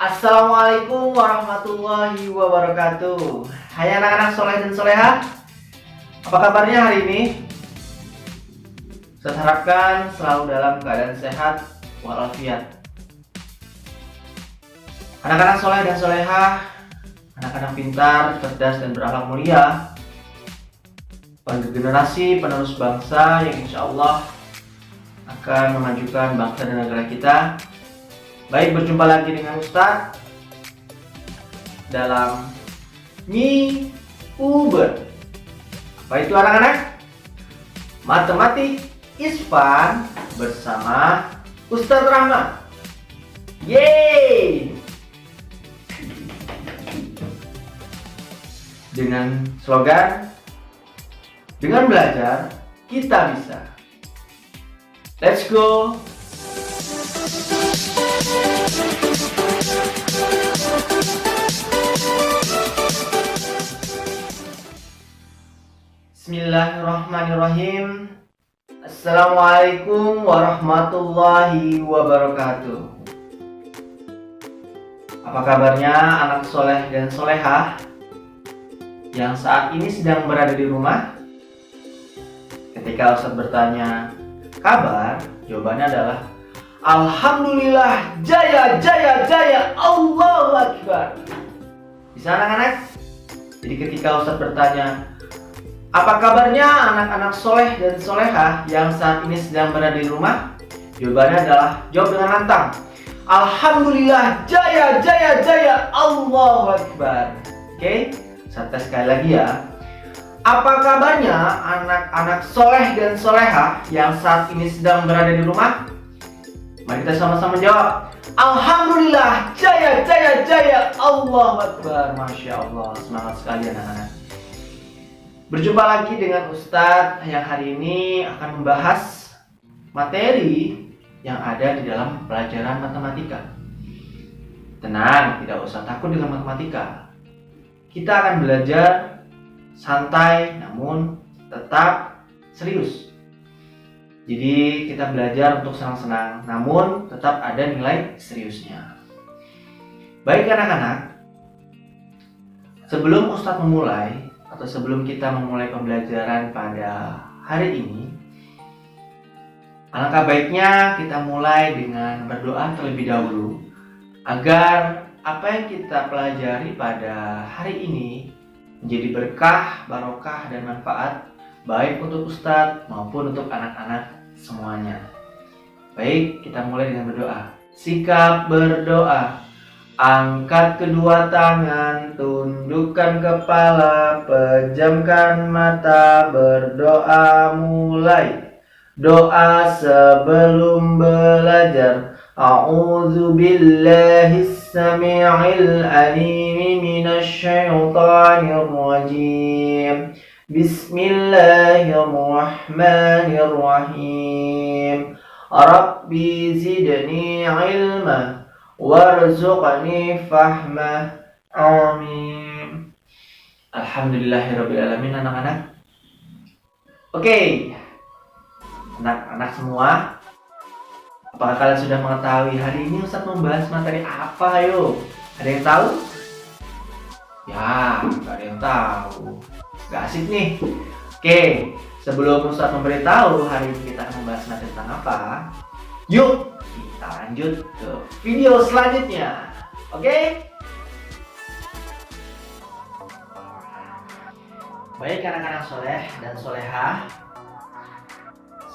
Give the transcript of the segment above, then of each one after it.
Assalamualaikum warahmatullahi wabarakatuh. Hai anak-anak soleh dan soleha, apa kabarnya hari ini? Saya harapkan selalu dalam keadaan sehat walafiat. Anak-anak soleh dan soleha, anak-anak pintar, cerdas dan berakhlak mulia, generasi penerus bangsa yang insya Allah akan memajukan bangsa dan negara kita. Baik, berjumpa lagi dengan Ustadz dalam Mi Uber. Apa itu anak-anak? Matematik Isfan bersama Ustadz Rahman. Yeay! Dengan slogan, dengan belajar kita bisa. Let's go! Bismillahirrahmanirrahim. Assalamualaikum warahmatullahi wabarakatuh. Apa kabarnya anak soleh dan solehah yang saat ini sedang berada di rumah? Ketika Ustadz bertanya kabar, jawabannya adalah Alhamdulillah, jaya, jaya, jaya, Allahu Akbar. Bisa anak-anak? Jadi ketika Ustadz bertanya, apa kabarnya anak-anak soleh dan solehah yang saat ini sedang berada di rumah? Jawabannya adalah, jawab dengan lantang, Alhamdulillah, jaya, jaya, jaya, Allahu Akbar. Oke, saya tes sekali lagi ya. Apa kabarnya anak-anak soleh dan solehah yang saat ini sedang berada di rumah? Mari kita sama-sama jawab. Alhamdulillah, jaya, jaya, jaya, Allahu Akbar. Masya Allah, semangat sekali anak-anak. Berjumpa lagi dengan Ustadz yang hari ini akan membahas materi yang ada di dalam pelajaran matematika. Tenang, tidak usah takut dengan matematika. Kita akan belajar santai namun tetap serius. Jadi kita belajar untuk senang-senang namun tetap ada nilai seriusnya. Baik anak-anak, sebelum Ustadz memulai atau sebelum kita memulai pembelajaran pada hari ini, alangkah baiknya kita mulai dengan berdoa terlebih dahulu agar apa yang kita pelajari pada hari ini menjadi berkah, barokah, dan manfaat baik untuk Ustadz maupun untuk anak-anak semuanya. Baik, kita mulai dengan berdoa. Sikap berdoa. Angkat kedua tangan, tundukkan kepala, pejamkan mata, berdoa mulai. Doa sebelum belajar. A'udzu billahis samii'il 'aliim minasy syaithaanir rajiim. Bismillahirrahmanirrahim. Rabbi zidni ilma warzuqni fahma. Amin. Alhamdulillahirabbil alamin anak-anak. Oke. Anak-anak semua, apakah kalian sudah mengetahui hari ini Ustadz membahas materi apa? Ayo, ada yang tahu? Ya, nggak ada yang tahu. Gak asik nih. Oke, sebelum Ustadz memberitahu hari ini kita akan membahas materi tentang apa, yuk kita lanjut ke video selanjutnya. Oke? Baik anak-anak soleh dan solehah,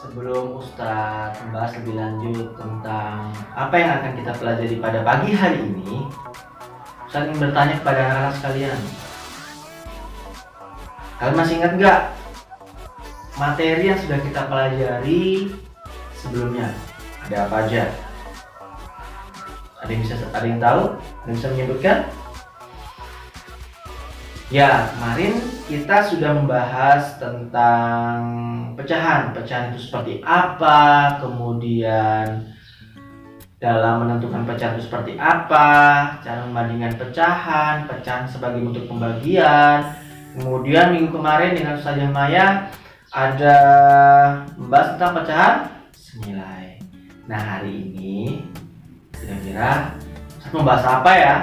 sebelum Ustadz membahas lebih lanjut tentang apa yang akan kita pelajari pada pagi hari ini, Ustadz ingin bertanya kepada anak-anak sekalian. Kalian masih ingat nggak materi yang sudah kita pelajari sebelumnya? Ada apa aja? Ada yang tahu? Ada yang bisa menyebutkan? Ya, kemarin kita sudah membahas tentang pecahan. Pecahan itu seperti apa, kemudian dalam menentukan pecahan itu seperti apa, cara membandingkan pecahan, pecahan sebagai bentuk pembagian. Kemudian minggu kemarin dengan Ustazah Maya ada membahas tentang pecahan senilai. Nah hari ini kira-kira Ustaz membahas apa ya?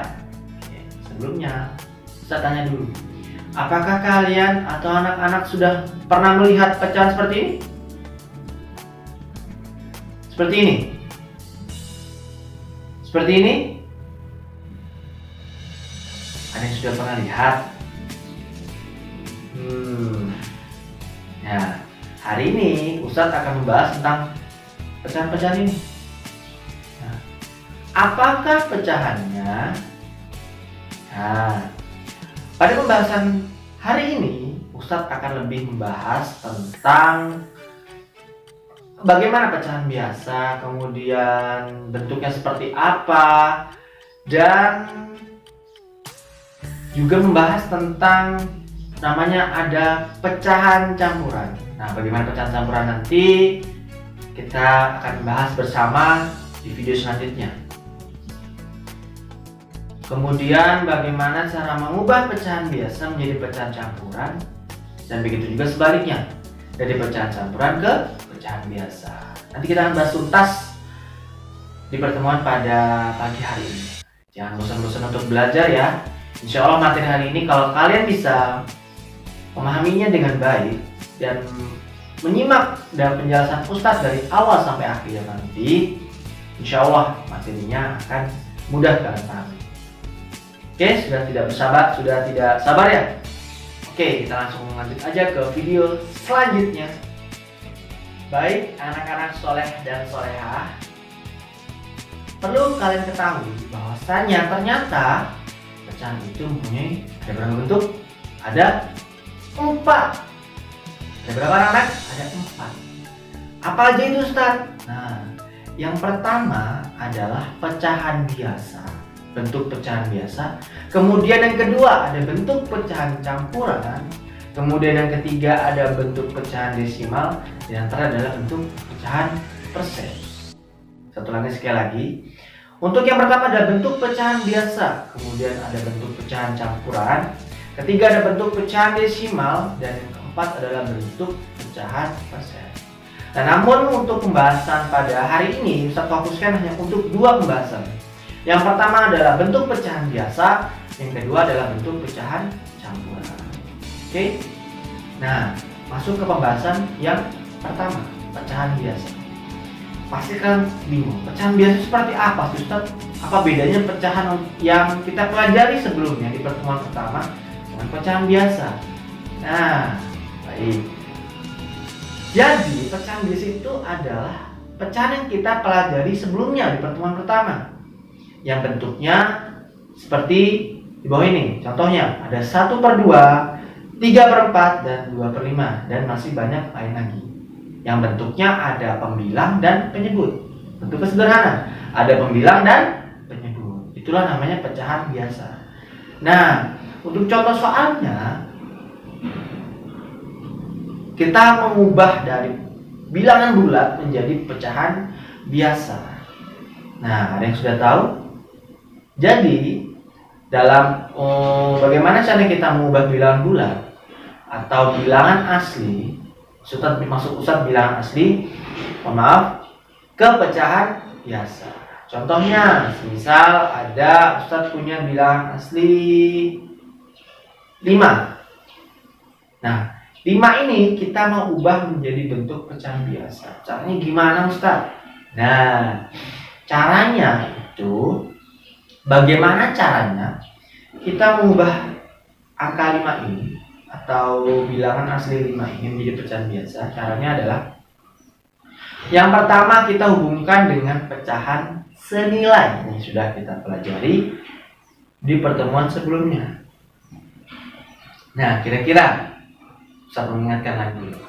Oke, sebelumnya Ustaz tanya dulu, apakah kalian atau anak-anak sudah pernah melihat pecahan seperti ini? Seperti ini? Seperti ini? Ada yang sudah pernah lihat? Ya, hari ini Ustadz akan membahas tentang pecahan-pecahan ini. Nah, apakah pecahannya? Nah, pada pembahasan hari ini Ustadz akan lebih membahas tentang bagaimana pecahan biasa, kemudian bentuknya seperti apa, dan juga membahas tentang namanya ada pecahan campuran. Nah, bagaimana pecahan campuran nanti kita akan bahas bersama di video selanjutnya. Kemudian bagaimana cara mengubah pecahan biasa menjadi pecahan campuran, dan begitu juga sebaliknya, dari pecahan campuran ke pecahan biasa. Nanti kita akan bahas tuntas di pertemuan pada pagi hari ini. Jangan bosan-bosan untuk belajar ya. Insya Allah materi hari ini kalau kalian bisa memahaminya dengan baik dan menyimak dan penjelasan Ustadz dari awal sampai akhir nanti, insya Allah materinya akan mudah kalian pahami. Oke, sudah tidak sabar ya? Oke, kita langsung lanjut aja ke video selanjutnya. Baik, anak-anak soleh dan solehah, perlu kalian ketahui bahwasannya ternyata pecahan itu mempunyai ada berapa bentuk? Ada 4. Ada berapa anak? Ada 4. Apa aja itu Ustaz? Nah, yang pertama adalah pecahan biasa, bentuk pecahan biasa. Kemudian yang kedua ada bentuk pecahan campuran. Kemudian yang ketiga ada bentuk pecahan desimal. Dan yang terakhir adalah bentuk pecahan persen. Satu lagi sekali lagi. Untuk yang pertama ada bentuk pecahan biasa, kemudian ada bentuk pecahan campuran, ketiga ada bentuk pecahan desimal, dan yang keempat adalah bentuk pecahan persen. Nah, namun untuk pembahasan pada hari ini Ustaz fokuskan hanya untuk 2 pembahasan. Yang pertama adalah bentuk pecahan biasa, yang kedua adalah bentuk pecahan campuran. Oke? Nah, masuk ke pembahasan yang pertama, pecahan biasa. Pasti kan bingung, pecahan biasa seperti apa sih Ustaz? Apa bedanya pecahan yang kita pelajari sebelumnya di pertemuan pertama dengan pecahan biasa? Nah, baik. Jadi pecahan biasa itu adalah pecahan yang kita pelajari sebelumnya di pertemuan pertama, yang bentuknya seperti di bawah ini. Contohnya ada 1/2, 3/4, dan 2/5, dan masih banyak lain lagi. Yang bentuknya ada pembilang dan penyebut. Bentuknya sederhana, ada pembilang dan penyebut. Itulah namanya pecahan biasa. Nah, untuk contoh soalnya, kita mengubah dari bilangan bulat menjadi pecahan biasa. Nah, ada yang sudah tahu? Jadi, dalam bagaimana cara kita mengubah bilangan bulat atau bilangan asli, maksud Ustadz bilangan asli, ke pecahan biasa. Contohnya, misal ada Ustadz punya bilangan asli 5. Nah, 5 ini kita mau ubah menjadi bentuk pecahan biasa. Caranya gimana Ustadz? Nah, caranya itu, bagaimana caranya kita mengubah angka 5 ini atau bilangan asli 5 ini menjadi pecahan biasa? Caranya adalah, yang pertama kita hubungkan dengan pecahan senilai yang sudah kita pelajari di pertemuan sebelumnya. Nah, kira-kira saya mengingatkan lagi dulu.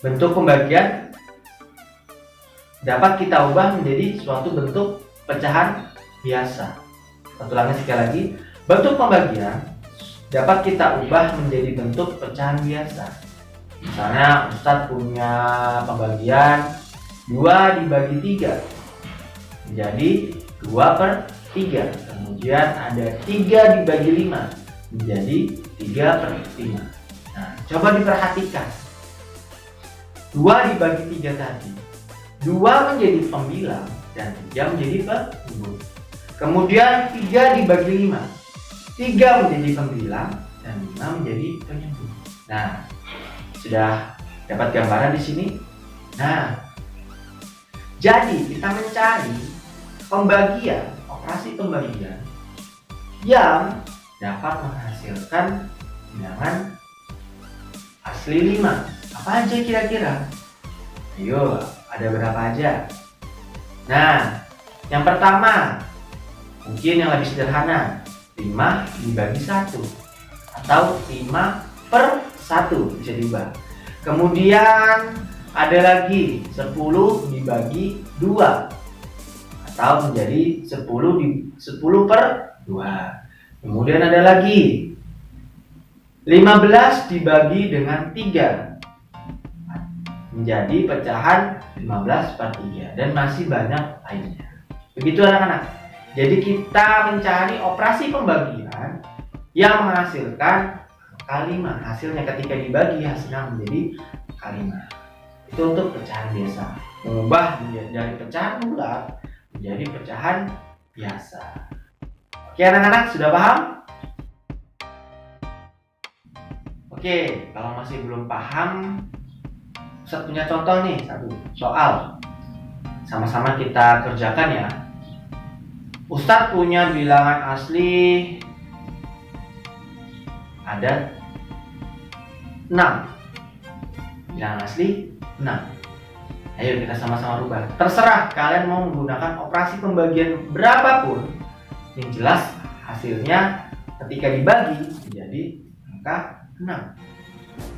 Bentuk pembagian dapat kita ubah menjadi suatu bentuk pecahan biasa. Satu lagi sekali lagi, bentuk pembagian dapat kita ubah menjadi bentuk pecahan biasa. Misalnya Ustadz punya pembagian 2 dibagi 3 menjadi 2/3. Kemudian ada 3 dibagi 5 menjadi 3/5. Nah, coba diperhatikan, 2 dibagi 3 tadi, 2 menjadi pembilang, dan 3 menjadi penyebut. Kemudian 3 dibagi 5. 3 menjadi pembilang dan 5 menjadi penyebut. Nah, sudah dapat gambaran di sini? Nah, jadi kita mencari operasi pembagian yang dapat menghasilkan bilangan asli 5. Apa aja kira-kira? Ayo, ada berapa aja? Nah, yang pertama, mungkin yang lebih sederhana, 5 dibagi 1 atau 5/1 bisa diubah. Kemudian ada lagi 10 dibagi 2 atau menjadi 10/2. Kemudian ada lagi 15 dibagi dengan 3 menjadi pecahan 15/3 dan masih banyak lainnya. Begitu anak-anak. Jadi kita mencari operasi pembagian yang menghasilkan angka 5. Hasilnya ketika dibagi hasilnya menjadi angka 5. Itu untuk pecahan biasa. Mengubah dari pecahan bulat menjadi pecahan biasa. Oke anak-anak, sudah paham? Oke, kalau masih belum paham, Ustadz punya contoh nih, satu soal. Sama-sama kita kerjakan ya. Ustadz punya bilangan asli ada 6. Bilangan asli 6. Ayo kita sama-sama rubah. Terserah kalian mau menggunakan operasi pembagian berapapun. Yang jelas hasilnya ketika dibagi menjadi angka 6.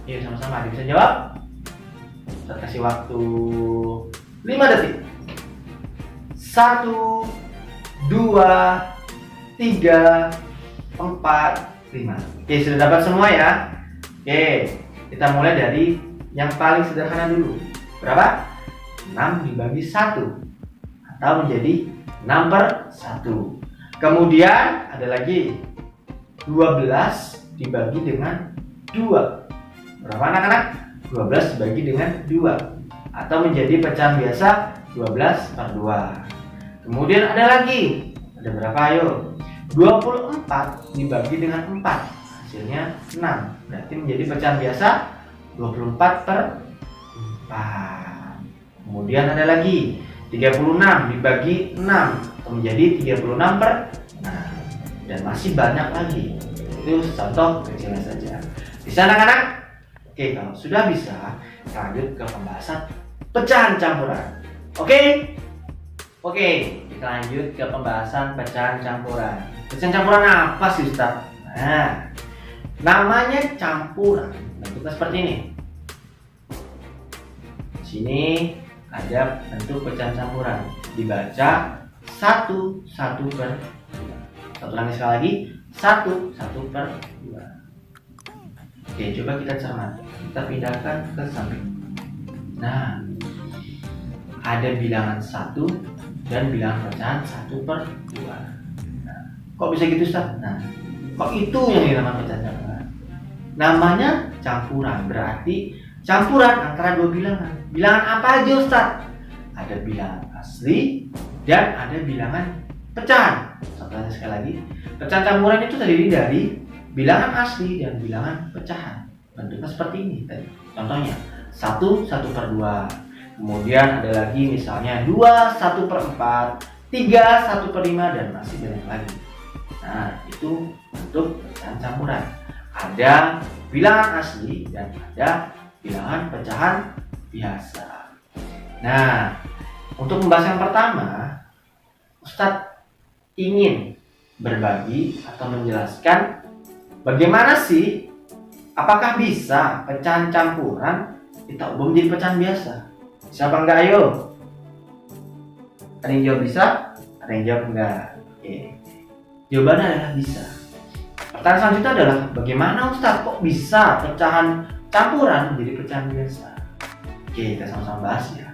Ayo sama-sama, ada bisa jawab? Saya kasih waktu 5 detik. 1, 2, 3, 4, 5. Oke, sudah dapat semua ya? Oke, kita mulai dari yang paling sederhana dulu. Berapa? 6 dibagi 1 atau menjadi 6/1. Kemudian ada lagi 12 dibagi dengan 2. Berapa anak-anak? 12 dibagi dengan 2 atau menjadi pecahan biasa 12/2. Kemudian ada lagi, ada berapa ayo? 24 dibagi dengan 4 hasilnya 6, berarti menjadi pecahan biasa 24/4. Kemudian ada lagi 36 dibagi 6 atau menjadi 36/6 dan masih banyak lagi. Itu contoh kecilnya saja. Bisa anak-anak? Oke, kalau sudah bisa, lanjut ke pembahasan pecahan campuran. Oke, kita lanjut ke pembahasan pecahan campuran. Pecahan campuran apa sih Ustaz? Nah, namanya campuran. Bentuknya seperti ini. Di sini ada bentuk pecahan campuran. Dibaca 1/2. Satu lagi sekali lagi 1/2. Oke, coba kita cermati. Kita pindahkan ke samping. Nah, ada bilangan 1 dan bilangan pecahan 1/2. Nah, kok bisa gitu Ustaz? Nah, kok itu yang dinamakan pecahan campuran? Namanya campuran, berarti campuran antara dua bilangan. Bilangan apa aja Ustaz? Ada bilangan asli dan ada bilangan pecahan. Contohnya sekali lagi, pecahan campuran itu terdiri dari bilangan asli dan bilangan pecahan. Bentuknya seperti ini tadi. Contohnya 1/2. Kemudian ada lagi misalnya 2/1/4, 3/1/5 dan masih banyak lagi. Nah, itu bentuk pecahan campuran. Ada bilangan asli dan ada bilangan pecahan biasa. Nah, untuk membahas yang pertama, Ustadz ingin berbagi atau menjelaskan bagaimana sih, apakah bisa pecahan campuran kita ubah menjadi pecahan biasa? Siapa enggak ayo? Ada yang jawab bisa? Ada yang jawab enggak? Oke. Jawabannya adalah bisa. Pertanyaan selanjutnya adalah bagaimana Ustaz kok bisa pecahan campuran menjadi pecahan biasa? Oke, kita sama-sama bahas ya.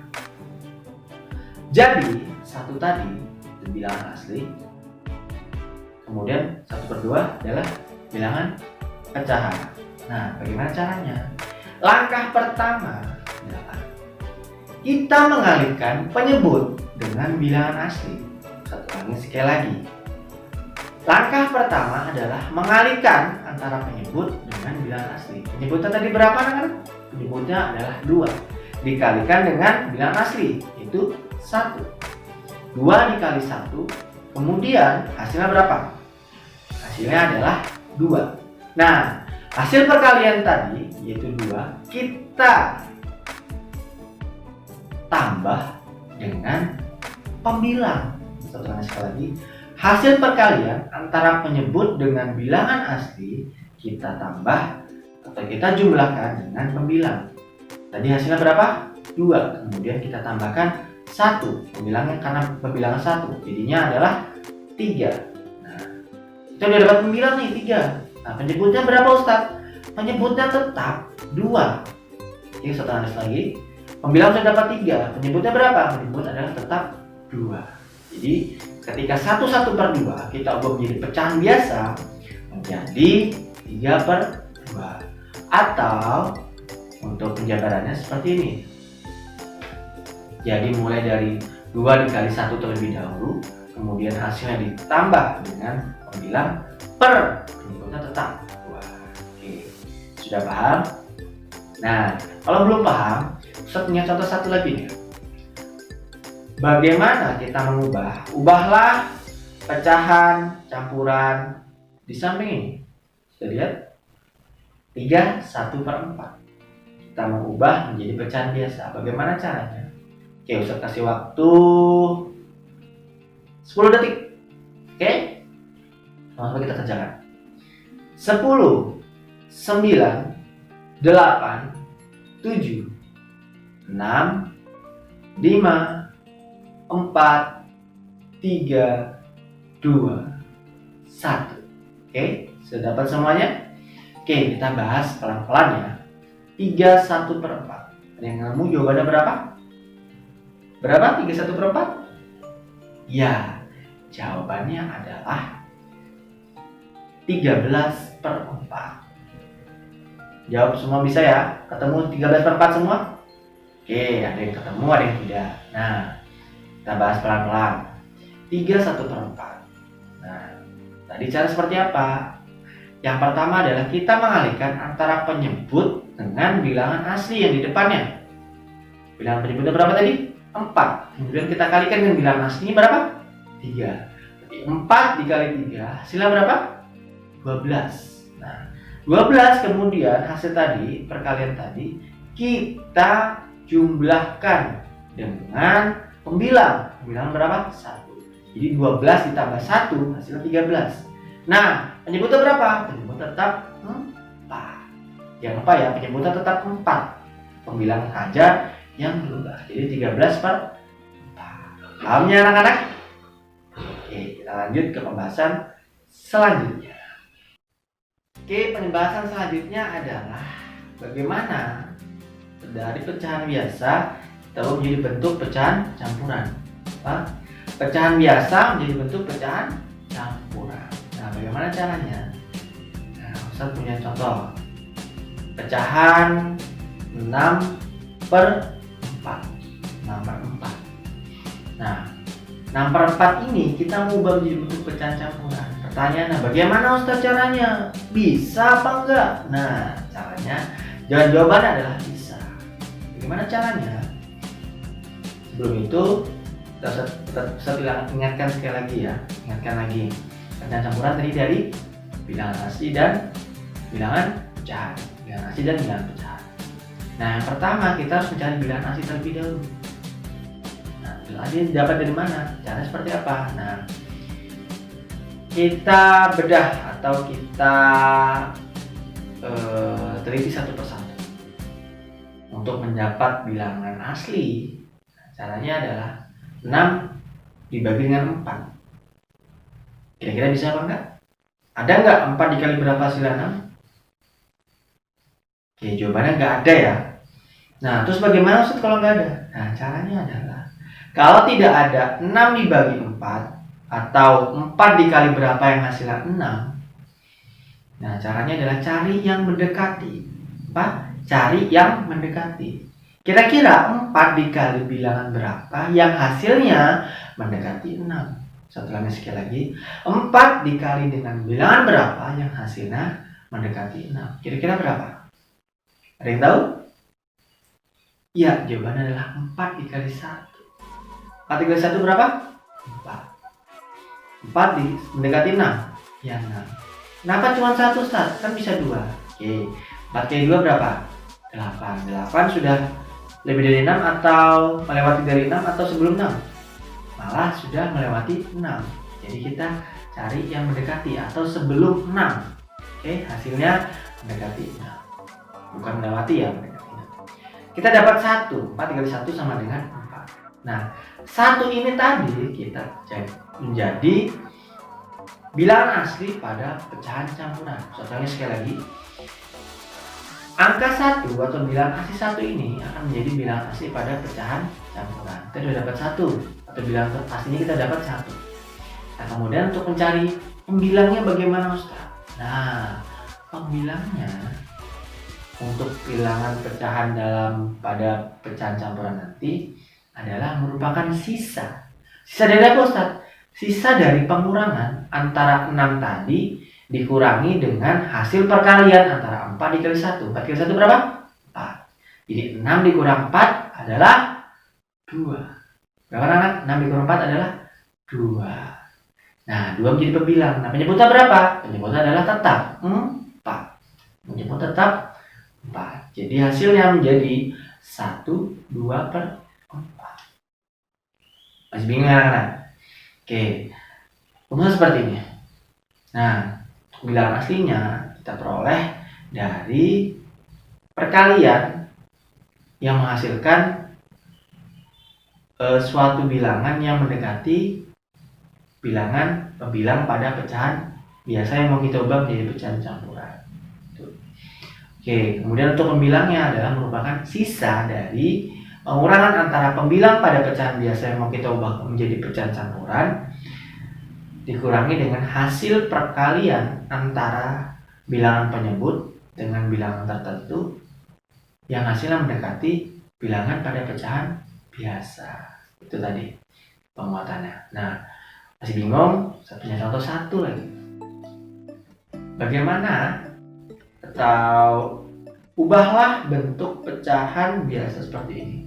Jadi, 1 tadi itu bilangan asli. Kemudian 1/2 adalah bilangan pecahan. Nah, bagaimana caranya? Langkah pertama adalah kita mengalihkan penyebut dengan bilangan asli. Satu ulangi sekali lagi. Langkah pertama adalah mengalihkan antara penyebut dengan bilangan asli. Penyebutnya tadi berapa anak-anak? Penyebutnya adalah 2. Dikalikan dengan bilangan asli, itu 1. 2 dikali 1, kemudian hasilnya berapa? Hasilnya adalah 2. Nah, hasil perkalian tadi, yaitu 2, kita tambah dengan pembilang. Satu kali sekali lagi. Hasil perkalian antara penyebut dengan bilangan asli kita tambah atau kita jumlahkan dengan pembilang. Tadi hasilnya berapa? 2. Kemudian kita tambahkan 1. Pembilangnya karena pembilangan 1, jadinya adalah 3. Nah, kita udah dapat pembilang nih 3. Nah, penyebutnya berapa Ustadz? Penyebutnya tetap 2. Oke, satu lagi. Pembilang sudah dapat 3. Penyebutnya berapa? Penyebut adalah tetap 2. Jadi ketika 1/2 kita ubah menjadi pecahan biasa menjadi 3/2. Atau untuk penjabarannya seperti ini. Jadi mulai dari 2 dikali 1 terlebih dahulu, kemudian hasilnya ditambah dengan pembilang per penyebutnya tetap 2. Oke, sudah paham? Nah, kalau belum paham, saya punya contoh satu lagi nih. Bagaimana kita mengubah? Ubahlah pecahan, campuran di samping ini. Kita lihat 3/1/4. Kita mengubah menjadi pecahan biasa. Bagaimana caranya? Oke, Ustaz kasih waktu 10 detik. Oke? Langsung kita kerjakan. 10, 9, 8, 7, 6, 5, 4, 3, 2, 1. Oke, sudah dapat semuanya? Oke, kita bahas pelan-pelan ya. 3/1/4. Ada yang nemu jawabannya berapa? Berapa 3/1/4? Ya, jawabannya adalah 13/4. Jawab semua bisa ya? Ketemu 13/4 semua? Oke, ada yang ketemu, ada yang tidak. Nah, kita bahas pelan-pelan. 3/1/4. Nah, tadi cara seperti apa? Yang pertama adalah kita mengalihkan antara penyebut dengan bilangan asli yang di depannya. Bilangan penyebutnya berapa tadi? 4. Kemudian kita kalikan dengan bilangan aslinya berapa? 3. Jadi 4 dikali 3 hasilnya berapa? 12. Nah, 12 kemudian hasil tadi, perkalian tadi kita jumlahkan dengan pembilang. Pembilangan berapa? 1. Jadi 12 ditambah 1 hasilnya 13. Nah, penyebutnya berapa? Penyebutnya tetap 4. Yang apa ya? Penyebutnya tetap 4. Pembilang aja yang berubah. Jadi 13/4. Pahamnya anak-anak? Oke, kita lanjut ke pembahasan selanjutnya. Oke, pembahasan selanjutnya adalah bagaimana dari pecahan biasa kita menjadi bentuk pecahan campuran. Pecahan biasa menjadi bentuk pecahan campuran. Nah, bagaimana caranya? Nah, Ustaz punya contoh. Pecahan 6/4. 6/4. Nah, 6/4 ini kita mau ubah menjadi bentuk pecahan campuran. Pertanyaannya, bagaimana Ustaz caranya? Bisa apa enggak? Nah, caranya, jawabannya adalah bisa. Bagaimana caranya? Sebelum itu, Ustaz ingatkan sekali lagi ya. Ingatkan lagi. Pecahan campuran tadi dari bilangan asli dan bilangan pecahan. Bilangan asli dan bilangan pecahan. Nah, yang pertama kita harus mencari bilangan asli terlebih dahulu. Nah, bilangan asli dapat dari mana? Caranya seperti apa? Nah, kita bedah atau kita teliti satu persatu untuk mendapat bilangan asli. Nah, caranya adalah 6 dibagi dengan 4. Kira-kira bisa apa enggak? Ada enggak 4 dikali berapa hasilnya 6? Oke, jawabannya enggak ada ya. Nah, terus bagaimana Ustaz kalau enggak ada? Nah, caranya adalah kalau tidak ada 6 dibagi 4 atau 4 dikali berapa yang hasilnya 6. Nah, caranya adalah cari yang mendekati. Apa? Cari yang mendekati. Kira-kira 4 dikali bilangan berapa yang hasilnya mendekati 6? Satu lagi, sekali lagi. 4 dikali dengan bilangan berapa yang hasilnya mendekati 6? Kira-kira berapa? Ada yang tahu? Ya, jawabannya adalah 4 dikali 1. 4 dikali 1 berapa? 4. 4 mendekati 6? Ya, 6. Kenapa cuma 1, Ustaz? Kan bisa 2. Oke, 4 kali 2 berapa? 8. 8 sudah lebih dari 6 atau melewati dari 6 atau sebelum 6? Malah sudah melewati 6. Jadi kita cari yang mendekati atau sebelum 6. Oke, hasilnya mendekati 6. Bukan melewati ya, mendekati 6. Kita dapat 1. 4 dikali 1 sama dengan 4. Nah, 1 ini tadi kita cek menjadi bilangan asli pada pecahan campuran. Contohnya sekali lagi. Angka 1 atau bilangan asli 1 ini akan menjadi bilangan asli pada pecahan campuran. Kita sudah dapat 1 atau bilangan aslinya kita dapat 1. Nah, kemudian untuk mencari pembilangnya bagaimana, Ustaz? Nah, pembilangnya untuk bilangan pecahan pada pecahan campuran nanti adalah merupakan sisa. Sisa dari apa, Ustaz? Sisa dari pengurangan antara 6 tadi dikurangi dengan hasil perkalian antara 4 dikali 1. 4 kali 1 berapa? 4. Jadi 6 dikurang 4 adalah 2. Berapa anak? 6 dikurang 4 adalah 2. Nah, 2 menjadi pembilang. Nah, penyebutnya berapa? Penyebutnya adalah tetap 4. Penyebut tetap 4. Jadi hasilnya menjadi 1, 2 per 4. Masih bingung kan? Oke. Kemudian seperti ini. Nah, bilangan aslinya kita peroleh dari perkalian yang menghasilkan suatu bilangan yang mendekati pembilang pada pecahan biasa yang mau kita ubah menjadi pecahan campuran. Oke, kemudian untuk pembilangnya adalah merupakan sisa dari pengurangan antara pembilang pada pecahan biasa yang mau kita ubah menjadi pecahan campuran dikurangi dengan hasil perkalian antara bilangan penyebut dengan bilangan tertentu yang hasilnya mendekati bilangan pada pecahan biasa. Itu tadi penguatannya. Nah, masih bingung? Saya punya contoh satu lagi. Bagaimana atau ubahlah bentuk pecahan biasa seperti ini,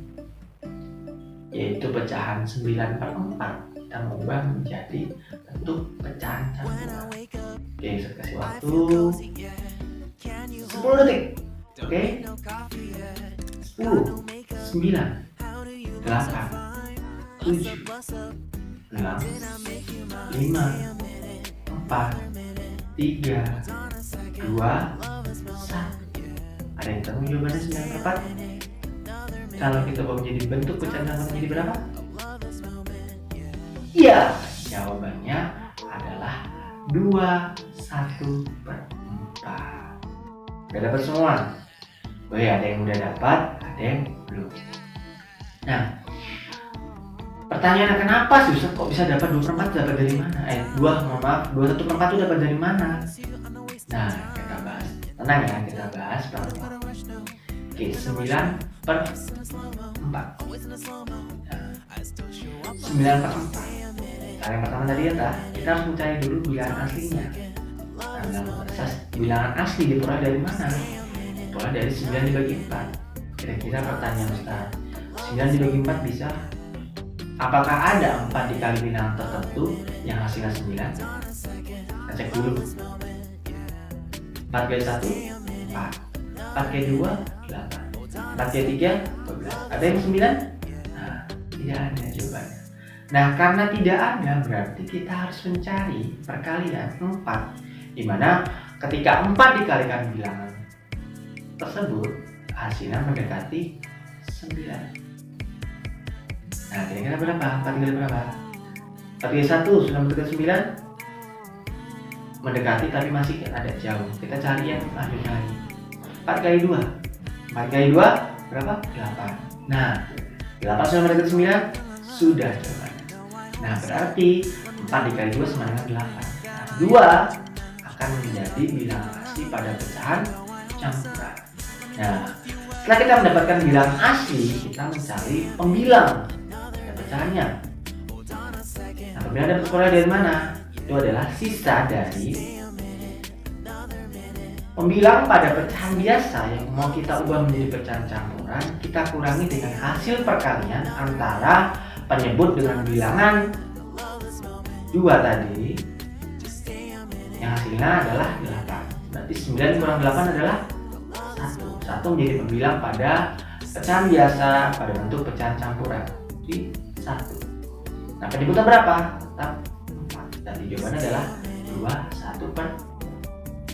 yaitu pecahan 9 per 4. Kita mengubah menjadi bentuk pecahan campuran. Oke, saya kasih waktu 10 detik. Oke, 10, 9, 8, 7, 6, 5, 4, 3, 2, 1. Ada yang tahu jawabannya 9 per 4? Kalau kita mau menjadi bentuk pecahan campuran menjadi berapa? Iya, jawabannya adalah 21 per 4. Udah dapat semua? Oh ya, ada yang udah dapat, ada yang belum. Nah, pertanyaannya kenapa sih Ustaz kok bisa dapat 2 per 4 dapat dari mana? 21 per 4 itu dapat dari mana? Nah, kita bahas. Tenang ya, kita bahas pelan-pelan. Oke, 9 per 4. Nah, 9 per 4. Cara yang pertama tadi ya, kita harus mencari dulu bilangan aslinya. Nah, bilangan asli diperoleh dari mana? Diperoleh dari 9 dibagi 4. Kira-kira pertanyaan Ustaz, 9 dibagi 4 bisa? Apakah ada 4 dikali bilangan tertentu yang hasilnya 9? Kita cek dulu. 4 kali 1, 4. 4 kali 2, 8. 4 kali 3, 12. Ada yang 9? Nah, tidak ada jawabannya. Nah, karena tidak ada, berarti kita harus mencari perkalian 4, dimana ketika 4 dikalikan bilangan tersebut, hasilnya mendekati 9. Nah, kira-kira berapa? 4 kali berapa? 4 kali 1 sudah mendekati 9? Mendekati tapi masih ada jauh. Kita cari yang lanjutnya lagi. 4 kali 2. 4 kali 2 berapa? 8. Nah, 8 sudah mendekati 9? Sudah jawabannya. Nah, berarti 4 dikali 2 sama dengan 8. Nah, 2 akan menjadi bilangan asli pada pecahan campuran. Nah, Setelah kita mendapatkan bilangan asli, kita mencari pembilang pada pecahannya. Nah, pembilang dapat diperoleh dari mana? Itu adalah sisa dari pembilang pada pecahan biasa yang mau kita ubah menjadi pecahan campuran. Kita kurangi dengan hasil perkalian antara penyebut dengan bilangan 2 tadi, yang hasilnya adalah 8. Berarti 9 kurang 8 adalah 1. 1 menjadi pembilang pada pecahan biasa pada bentuk pecahan campuran. Jadi 1. Nah, penyebutan berapa? Tetap 4. Dan jawabannya adalah 2, 1 per.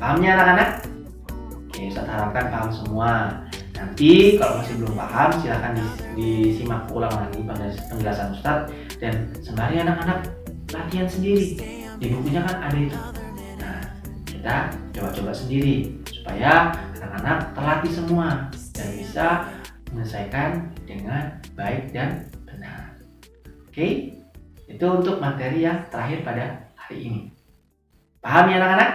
Pahamnya anak-anak? Oke, Ustaz harapkan paham semua. Nanti kalau masih belum paham, silahkan disimak ulang lagi penjelasan Ustaz. Dan sembari anak-anak latihan sendiri. Di bukunya kan ada itu. Nah, kita coba-coba sendiri supaya anak-anak terlatih semua dan bisa menyelesaikan dengan baik dan benar. Oke, itu untuk materi yang terakhir pada hari ini. Paham ya anak-anak?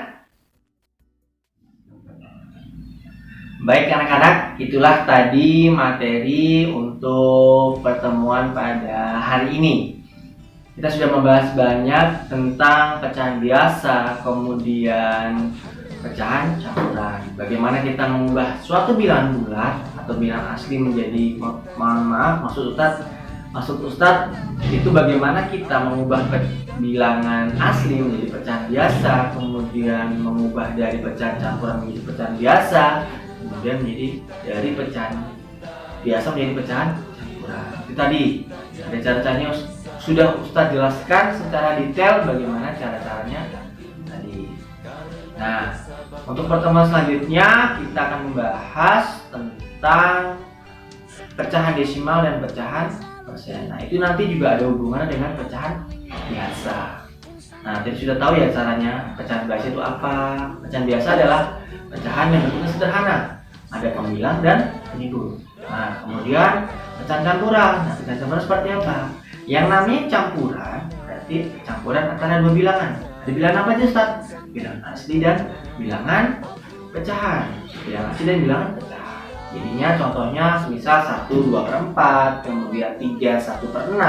Baik anak-anak, itulah tadi materi untuk pertemuan pada hari ini. Kita sudah membahas banyak tentang pecahan biasa, kemudian pecahan campuran. Bagaimana kita mengubah suatu bilangan bulat atau bilangan asli menjadi, maksud Ustadz itu bagaimana kita mengubah bilangan asli menjadi pecahan biasa, kemudian mengubah dari pecahan campuran menjadi pecahan biasa, kemudian menjadi dari pecahan biasa menjadi pecahan campuran. Itu tadi ada cara-caranya sudah Ustadz jelaskan secara detail bagaimana cara-caranya tadi. Nah, untuk pertemuan selanjutnya kita akan membahas tentang pecahan desimal dan pecahan persen. Nah, itu nanti juga ada hubungannya dengan pecahan biasa. Nah, tadi sudah tahu ya caranya pecahan biasa itu apa. Pecahan biasa adalah pecahan yang bentuknya sederhana, ada pembilang dan penyebut. Nah, kemudian pecahan campuran. Nah, pecahan campuran seperti apa? Yang namanya campuran berarti campuran antara dua bilangan. Ada bilangan apa aja Ustaz? Bilangan asli dan bilangan pecahan. Bilangan asli dan bilangan pecahan. Jadinya contohnya semisal 1 2 per 4, kemudian 3 1 per 6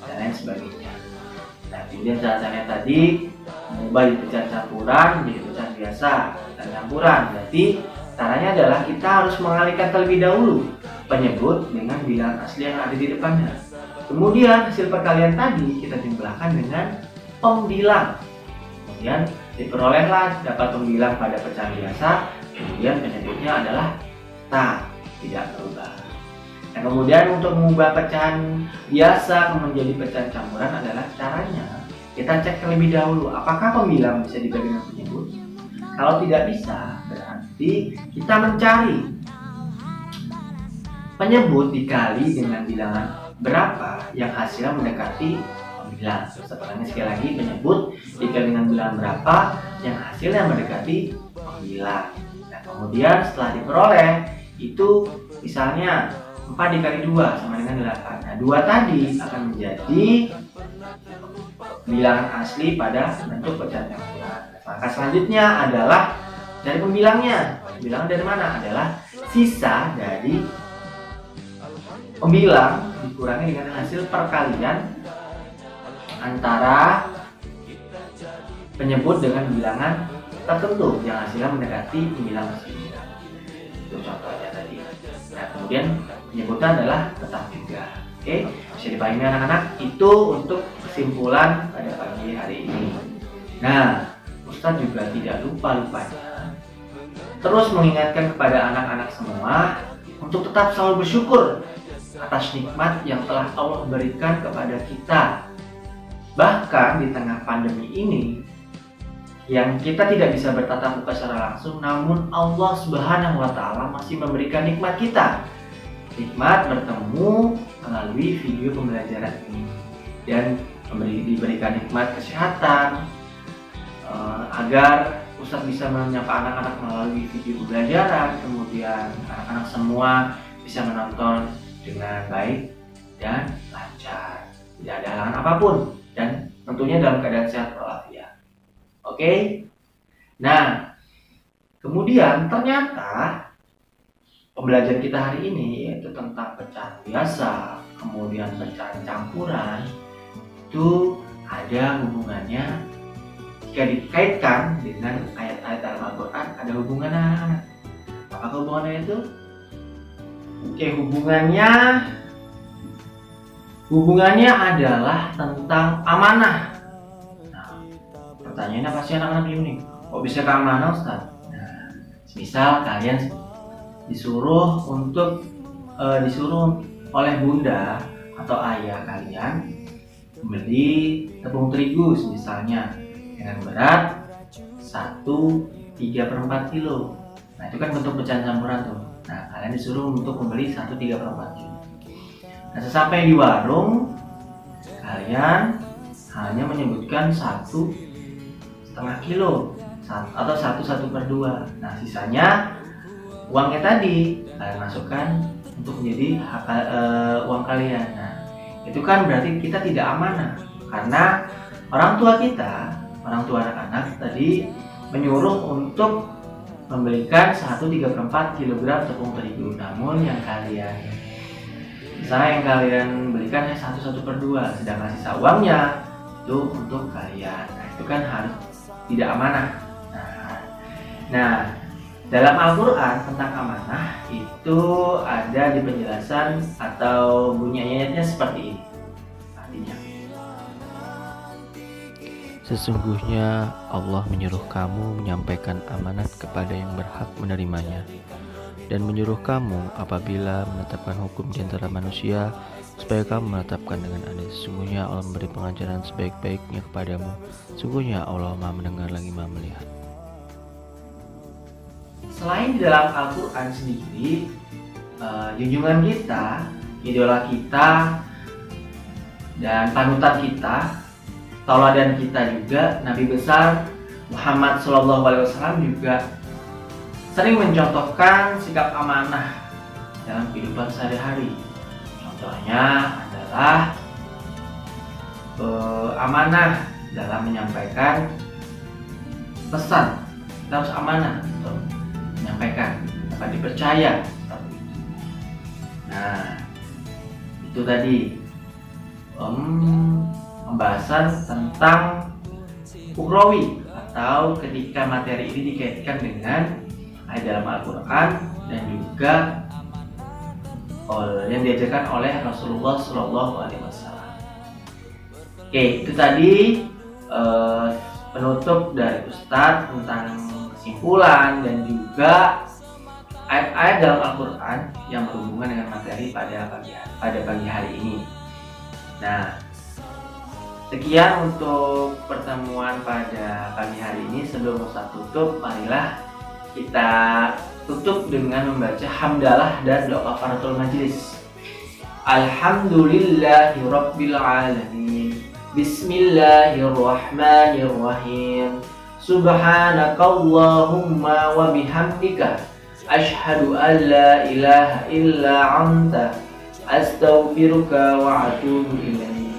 dan lain sebagainya. Nah, kemudian caranya tadi mengubah dari pecahan campuran menjadi pecahan biasa. Pecahan campuran berarti caranya adalah kita harus mengalihkan terlebih dahulu penyebut dengan bilangan asli yang ada di depannya. Kemudian hasil perkalian tadi kita jumlahkan dengan pembilang. Kemudian diperolehlah dapat pembilang pada pecahan biasa, kemudian penyebutnya adalah tak, tidak berubah. Nah, kemudian untuk mengubah pecahan biasa menjadi pecahan campuran adalah caranya kita cek terlebih dahulu apakah pembilang bisa dibagi dengan penyebut. Kalau tidak bisa, berarti kita mencari penyebut dikali dengan bilangan berapa yang hasilnya mendekati pembilang. Setelahnya sekali lagi penyebut dikali dengan bilangan berapa yang hasilnya mendekati pembilang. Nah, kemudian setelah diperoleh itu misalnya 4 dikali 2 sama dengan 8. Nah, 2 tadi akan menjadi bilangan asli pada bentuk pecahan campuran. Langkah selanjutnya adalah cari pembilangnya. Pembilangan dari mana? Adalah sisa dari pembilang dikurangi dengan hasil perkalian antara penyebut dengan bilangan tertentu yang hasilnya mendekati pembilang asli. Itu contohnya tadi. Nah, kemudian penyebutan adalah tetap juga. Oke, bisa dipahami anak-anak. Itu untuk kesimpulan pada pagi hari ini. Nah, Ustadz juga tidak lupa-lupanya terus mengingatkan kepada anak-anak semua untuk tetap selalu bersyukur atas nikmat yang telah Allah berikan kepada kita. Bahkan di tengah pandemi ini yang kita tidak bisa bertatap muka secara langsung, namun Allah Subhanahu wa Ta'ala masih memberikan nikmat kita. Nikmat bertemu melalui video pembelajaran ini dan diberikan nikmat kesehatan agar Ustadz bisa menyapa anak-anak melalui video pembelajaran, kemudian anak-anak semua bisa menonton dengan baik dan lancar, tidak ada halangan apapun, dan tentunya dalam keadaan sehat walafiat. Oke. Nah, kemudian ternyata pembelajaran kita hari ini yaitu tentang pecahan biasa, kemudian pecahan campuran, itu ada hubungannya jika dikaitkan dengan ayat-ayat dalam Al-Quran, ada hubungannya. Apa hubungannya itu? Oke, hubungannya adalah tentang amanah. Nah, pertanyaannya pasti anak-anak bingung nih, kok bisa ke amanah, Ustaz? Nah, misal kalian disuruh oleh bunda atau ayah kalian membeli tepung terigu misalnya dengan berat 1/3/4 kilo. Nah, itu kan bentuk pecahan campuran tuh. Nah, kalian disuruh untuk membeli 1/3/4 kilo. Nah, sesampai di warung, kalian hanya menyebutkan 1,5 kilo atau 1/2. Nah, sisanya uangnya tadi kalian masukkan untuk menjadi uang kalian. Nah, itu kan berarti kita tidak amanah, karena orang tua anak-anak tadi menyuruh untuk membelikan 1/3/4 kg tepung terigu. Namun yang kalian belikan hanya 1/2, sedangkan sisa uangnya itu untuk kalian. Nah, itu kan harus tidak amanah. Nah, dalam Al-Quran tentang amanah itu ada di penjelasan atau bunyi ayatnya seperti ini. Artinya, sesungguhnya Allah menyuruh kamu menyampaikan amanat kepada yang berhak menerimanya, dan menyuruh kamu apabila menetapkan hukum di antara manusia, supaya kamu menetapkan dengan adil. Sesungguhnya Allah memberi pengajaran sebaik-baiknya kepadamu. Sungguhnya Allah Maha mendengar lagi Maha melihat. selain di dalam Al-Quran sendiri, junjungan kita, idola kita, dan panutan kita, tauladan kita juga, Nabi besar Muhammad SAW juga sering mencontohkan sikap amanah dalam kehidupan sehari-hari. Contohnya adalah amanah dalam menyampaikan pesan. Kita harus amanah untuk menyampaikan, dapat dipercaya. Nah, itu tadi pembahasan tentang ukhrawi, atau ketika materi ini dikaitkan dengan ayat dalam Al-Quran dan juga yang diajarkan oleh Rasulullah SAW. Oke, itu tadi penutup dari Ustadz tentang kesimpulan dan juga ayat-ayat dalam Al-Quran yang berhubungan dengan materi pada pagi hari ini. Nah, sekian untuk pertemuan pada pagi hari ini. Sebelum Ustadz tutup, marilah kita tutup dengan membaca hamdalah dan doa kafaratul majelis. Alhamdulillahirabbil alamin. Bismillahirrahmanirrahim. Subhanakallahumma wa bihamdika asyhadu an la ilaha illa anta astaghfiruka wa atubu ilaik.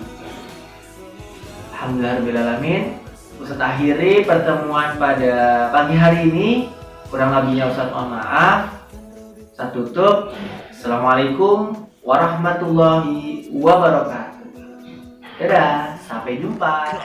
Alhamdulillahirrahmanirrahim. Ustadz akhiri pertemuan pada pagi hari ini. Kurang lebihnya Ustadz mohon maaf. Ustadz tutup. Assalamualaikum warahmatullahi wabarakatuh. Dadah, sampai jumpa.